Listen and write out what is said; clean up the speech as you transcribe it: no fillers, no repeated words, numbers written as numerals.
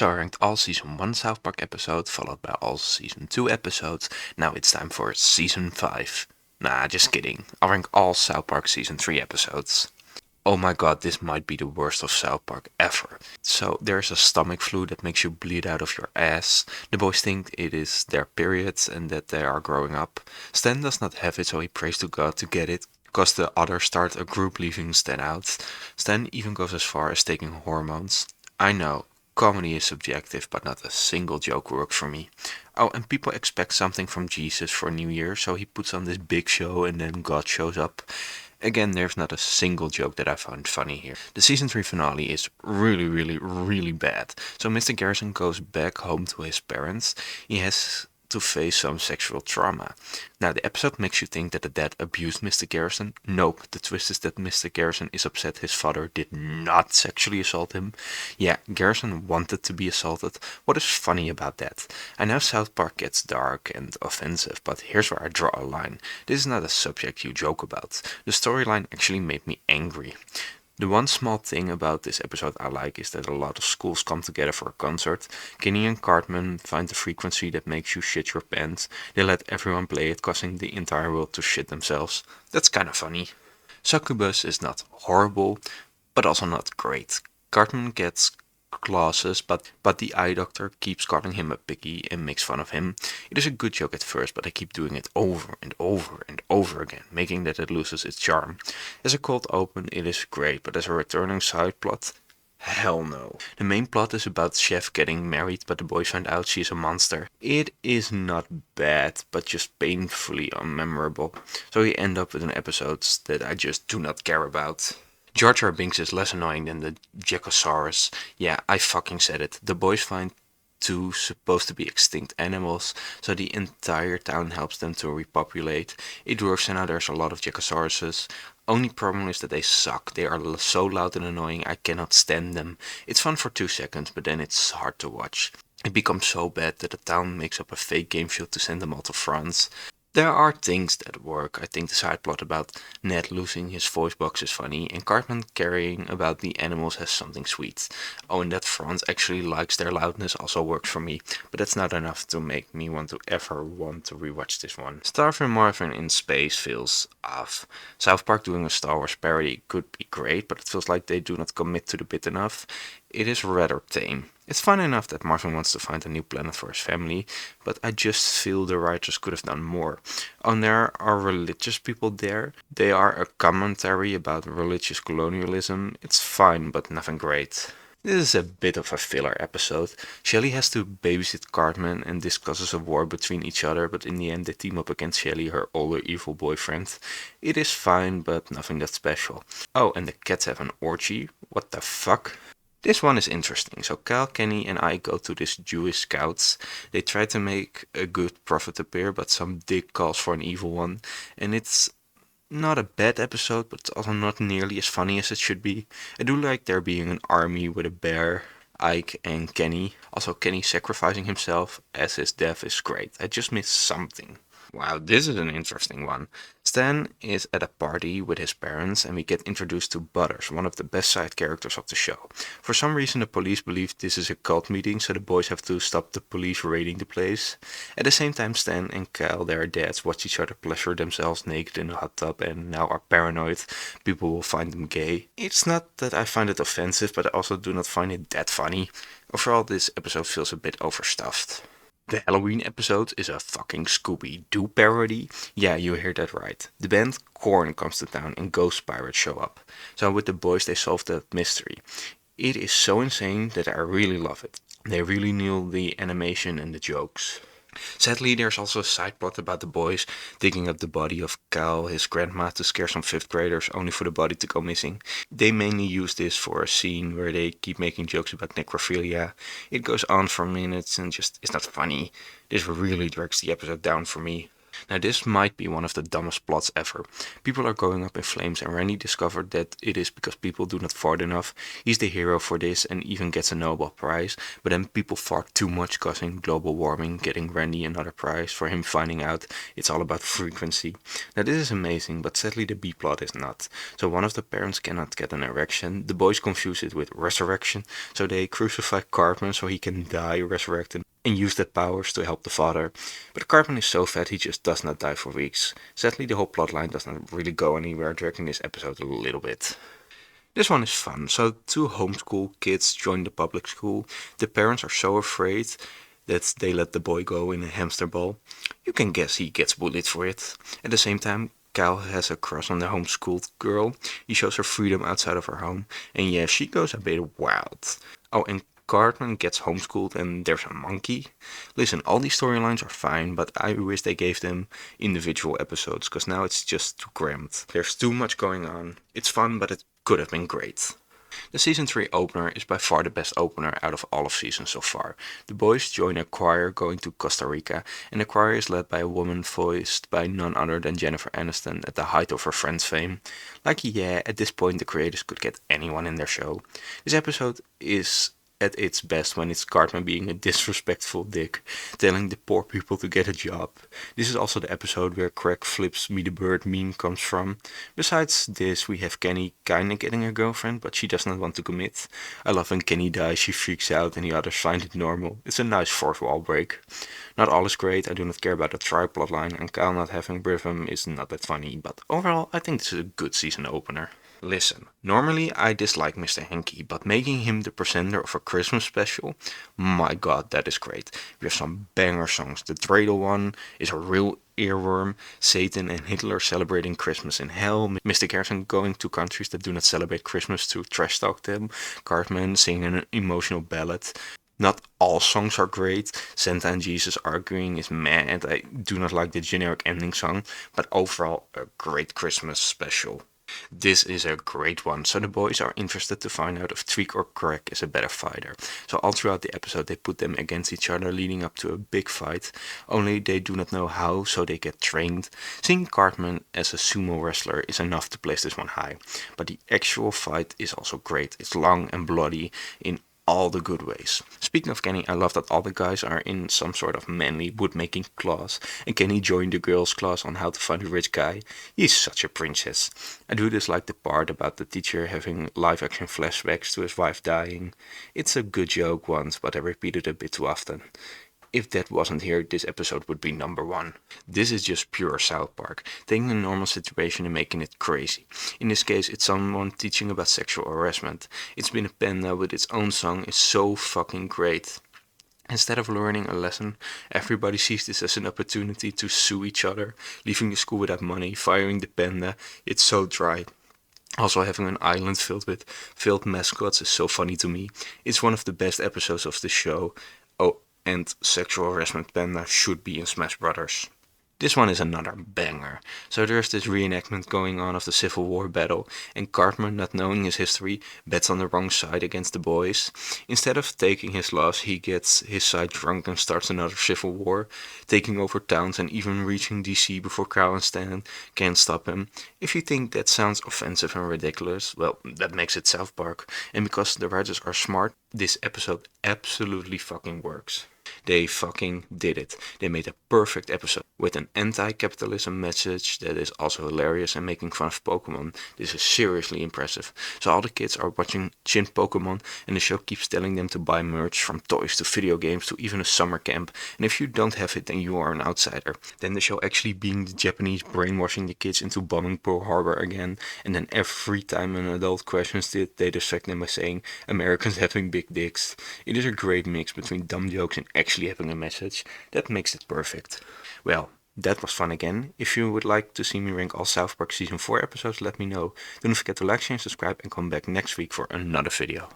So I ranked all Season 1 South Park episodes, followed by all Season 2 episodes. Now it's time for Season 5. Nah, just kidding. I'll rank all South Park Season 3 episodes. Oh my god, this might be the worst of South Park ever. So there's a stomach flu that makes you bleed out of your ass. The boys think it is their periods and that they are growing up. Stan does not have it, so he prays to God to get it, because the others start a group leaving Stan out. Stan even goes as far as taking hormones. I know, comedy is subjective, but not a single joke works for me. Oh, and people expect something from Jesus for New Year, so he puts on this big show and then God shows up. Again, there's not a single joke that I found funny here. The season 3 finale is really bad. So Mr. Garrison goes back home to his parents. He has to face some sexual trauma. Now, the episode makes you think that the dad abused Mr. Garrison. Nope, the twist is that Mr. Garrison is upset his father did not sexually assault him. Yeah, Garrison wanted to be assaulted. What is funny about that? I know South Park gets dark and offensive, but here's where I draw a line. This is not a subject you joke about. The storyline actually made me angry. The one small thing about this episode I like is that a lot of schools come together for a concert. Kenny and Cartman find the frequency that makes you shit your pants. They let everyone play it, causing the entire world to shit themselves. That's kinda funny. Succubus is not horrible, but also not great. Cartman gets glasses, but the eye doctor keeps calling him a piggy and makes fun of him. It is a good joke at first, but they keep doing it over and over and over again, making that it loses its charm. As a cold open, it is great, but as a returning side plot, hell no. The main plot is about Chef getting married, but the boys find out she's a monster. It is not bad, but just painfully unmemorable. So you end up with an episode that I just do not care about. Jar Jar Binks is less annoying than the Jacosaurus. Yeah, I fucking said it. The boys find two supposed to be extinct animals, so the entire town helps them to repopulate. It works, and now there's a lot of Jacosauruses. Only problem is that they suck. They are so loud and annoying, I cannot stand them. It's fun for 2 seconds, but then it's hard to watch. It becomes so bad that the town makes up a fake game show to send them all to France. There are things that work. I think the side plot about Ned losing his voice box is funny, and Cartman caring about the animals has something sweet. Oh, and that Franz actually likes their loudness also works for me, but that's not enough to make me want to rewatch this one. Starving Marvin in space feels off. South Park doing a Star Wars parody could be great, but it feels like they do not commit to the bit enough. It is rather tame. It's fun enough that Marvin wants to find a new planet for his family, but I just feel the writers could have done more. Oh, and there are religious people there. They are a commentary about religious colonialism. It's fine, but nothing great. This is a bit of a filler episode. Shelly has to babysit Cartman and discusses a war between each other, but in the end they team up against Shelly, her older evil boyfriend. It is fine, but nothing that special. Oh, and the cats have an orgy? What the fuck? This one is interesting. So Kyle, Kenny and I go to this Jewish scouts. They try to make a good prophet appear, but some dick calls for an evil one. And it's not a bad episode, but it's also not nearly as funny as it should be. I do like there being an army with a bear, Ike and Kenny. Also Kenny sacrificing himself as his death is great. I just missed something. Wow, this is an interesting one. Stan is at a party with his parents and we get introduced to Butters, one of the best side characters of the show. For some reason the police believe this is a cult meeting, so the boys have to stop the police raiding the place. At the same time Stan and Kyle, their dads, watch each other pleasure themselves naked in a hot tub and now are paranoid people will find them gay. It's not that I find it offensive, but I also do not find it that funny. Overall this episode feels a bit overstuffed. The Halloween episode is a fucking Scooby-Doo parody. Yeah, you heard that right. The band Korn comes to town and ghost pirates show up. So with the boys they solve that mystery. It is so insane that I really love it. They really nail the animation and the jokes. Sadly, there's also a side plot about the boys digging up the body of Cal, his grandma, to scare some 5th graders, only for the body to go missing. They mainly use this for a scene where they keep making jokes about necrophilia. It goes on for minutes and just is not funny. This really drags the episode down for me. Now this might be one of the dumbest plots ever. People are going up in flames and Randy discovered that it is because people do not fart enough. He's the hero for this and even gets a Nobel Prize, but then people fart too much causing global warming, getting Randy another prize for him finding out it's all about frequency. Now this is amazing, but sadly the B plot is not. So one of the parents cannot get an erection, the boys confuse it with resurrection, so they crucify Cartman so he can die, resurrect, and use that powers to help the father. But Cartman is so fat he just does not die for weeks. Sadly the whole plotline does not really go anywhere, dragging this episode a little bit. This one is fun. So two homeschool kids join the public school. The parents are so afraid that they let the boy go in a hamster ball. You can guess he gets bullied for it. At the same time, Kyle has a crush on the homeschooled girl. He shows her freedom outside of her home. And yeah, she goes a bit wild. Oh, and Cartman gets homeschooled and there's a monkey. Listen, all these storylines are fine, but I wish they gave them individual episodes, because now it's just too cramped. There's too much going on. It's fun, but it could have been great. The season 3 opener is by far the best opener out of all of seasons so far. The boys join a choir going to Costa Rica, and the choir is led by a woman voiced by none other than Jennifer Aniston at the height of her Friends fame. Like yeah, at this point the creators could get anyone in their show. This episode is at its best when it's Cartman being a disrespectful dick, telling the poor people to get a job. This is also the episode where Craig flips me the bird meme comes from. Besides this, we have Kenny kinda getting a girlfriend, but she does not want to commit. I love when Kenny dies, she freaks out and the others find it normal. It's a nice fourth wall break. Not all is great, I do not care about the tri-plot line, and Kyle not having rhythm is not that funny, but overall I think this is a good season opener. Listen, normally I dislike Mr. Henke, but making him the presenter of a Christmas special, my god, that is great. We have some banger songs. The dreidel one is a real earworm, Satan and Hitler celebrating Christmas in hell, Mr. Garrison going to countries that do not celebrate Christmas to trash talk them, Cartman singing an emotional ballad. Not all songs are great. Santa and Jesus arguing is meh, and I do not like the generic ending song, but overall a great Christmas special. This is a great one, so the boys are interested to find out if Tweak or Craig is a better fighter. So all throughout the episode they put them against each other, leading up to a big fight, only they do not know how, so they get trained. Seeing Cartman as a sumo wrestler is enough to place this one high, but the actual fight is also great. It's long and bloody in all the good ways. Speaking of Kenny, I love that all the guys are in some sort of manly wood-making class, and Kenny joined the girls' class on how to find a rich guy. He's such a princess. I do dislike the part about the teacher having live-action flashbacks to his wife dying. It's a good joke once, but I repeat it a bit too often. If that wasn't here, this episode would be number 1. This is just pure South Park, taking a normal situation and making it crazy. In this case, it's someone teaching about sexual harassment. It's Been a Panda with its own song is so fucking great. Instead of learning a lesson, everybody sees this as an opportunity to sue each other, leaving the school without money, firing the panda. It's so dry. Also, having an island filled with failed mascots is so funny to me. It's one of the best episodes of the show. Oh, and sexual harassment panda should be in Smash Brothers. This one is another banger. So there's this reenactment going on of the Civil War battle, and Cartman, not knowing his history, bets on the wrong side against the boys. Instead of taking his loss, he gets his side drunk and starts another civil war, taking over towns and even reaching DC before Kyle and Stan can't stop him. If you think that sounds offensive and ridiculous, well, that makes it South Park. And because the writers are smart, this episode absolutely fucking works. They fucking did it. They made a perfect episode with an anti-capitalism message that is also hilarious and making fun of Pokemon. This is seriously impressive. So all the kids are watching Shin Pokemon, and the show keeps telling them to buy merch, from toys to video games to even a summer camp. And if you don't have it, then you are an outsider. Then the show actually being the Japanese brainwashing the kids into bombing Pearl Harbor again, and then every time an adult questions it, they distract them by saying Americans having big dicks. It is a great mix between dumb jokes and actually having a message. That makes it perfect. Well, that was fun again. If you would like to see me rank all South Park Season 4 episodes, let me know. Don't forget to like, share, and subscribe, and come back next week for another video.